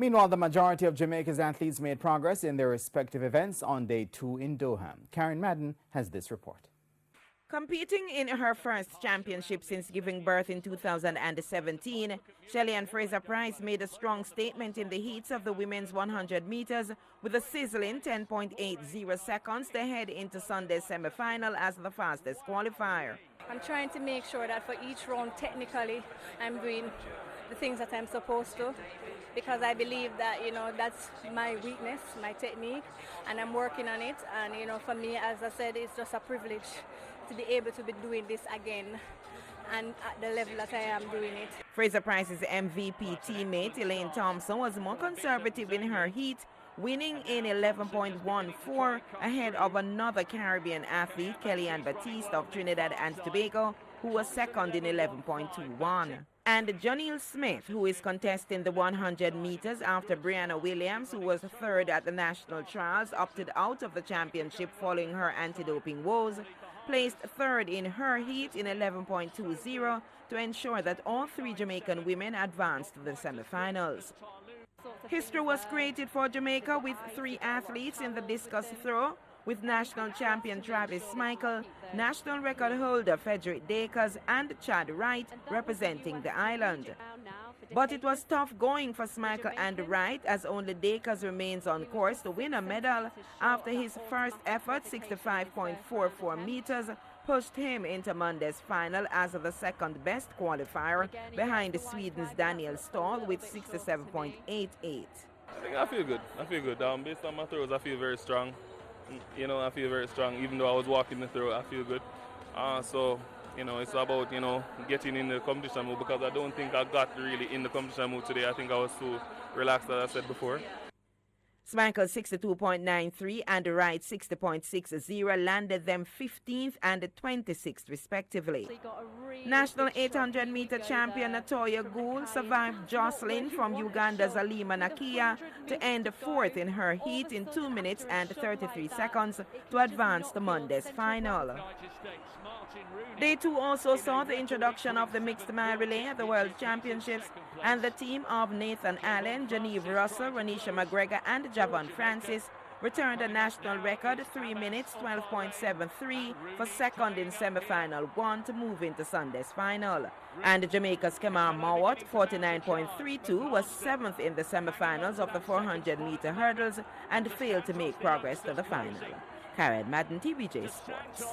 Meanwhile, the majority of Jamaica's athletes made progress in their respective events on day 2 in Doha. Karen Madden has this report. Competing in her first championship since giving birth in 2017, Shelly-Ann Fraser-Pryce made a strong statement in the heats of the women's 100 meters with a sizzling 10.80 seconds to head into Sunday's semi-final as the fastest qualifier. I'm trying to make sure that for each round, technically, I'm doing the things that I'm supposed to, because I believe that, that's my weakness, my technique, and I'm working on it. And, for me, as I said, it's just a privilege to be able to be doing this again and at the level that I am doing it. Fraser-Pryce's MVP teammate, Elaine Thompson, was more conservative in her heat, winning in 11.14 ahead of another Caribbean athlete, Kellyanne Batiste of Trinidad and Tobago, who was second in 11.21. And Janelle Smith, who is contesting the 100 meters after Brianna Williams, who was third at the national trials, opted out of the championship following her anti-doping woes, placed third in her heat in 11.20 to ensure that all 3 Jamaican women advanced to the semifinals. History was created for Jamaica with 3 athletes in the discus throw, with national champion Travis Michael, national record holder Frederick Dakers, and Chad Wright representing the island. But it was tough going for Michael and Wright, as only Dakers remains on course to win a medal after his first effort, 65.44 meters, pushed him into Monday's final as the second best qualifier behind Sweden's Daniel Stahl with 67.88. I feel good. Based on my throws, I feel very strong. I feel very strong. Even though I was walking the throw, I feel good. It's about, getting in the competition mood, because I don't think I got really in the competition mood today. I think I was too relaxed, as I said before. Michael 62.93 and Wright 60.60 landed them 15th and 26th respectively. National 800-meter champion Natoya Gould survived jostling from Uganda's Alima Nakia to end 4th in her heat in 2 minutes and 33 seconds to advance to Monday's final. Day 2 also saw the introduction of the mixed mile relay at the World Championships, and the team of Nathan Allen, Genevieve Russell, Renisha McGregor, and Javon Francis returned a national record 3 minutes 12.73 for second in semi-final 1 to move into Sunday's final. And Jamaica's Kemar Mawat, 49.32, was 7th in the semi-finals of the 400-meter hurdles and failed to make progress to the final. Karen Madden, TVJ Sports.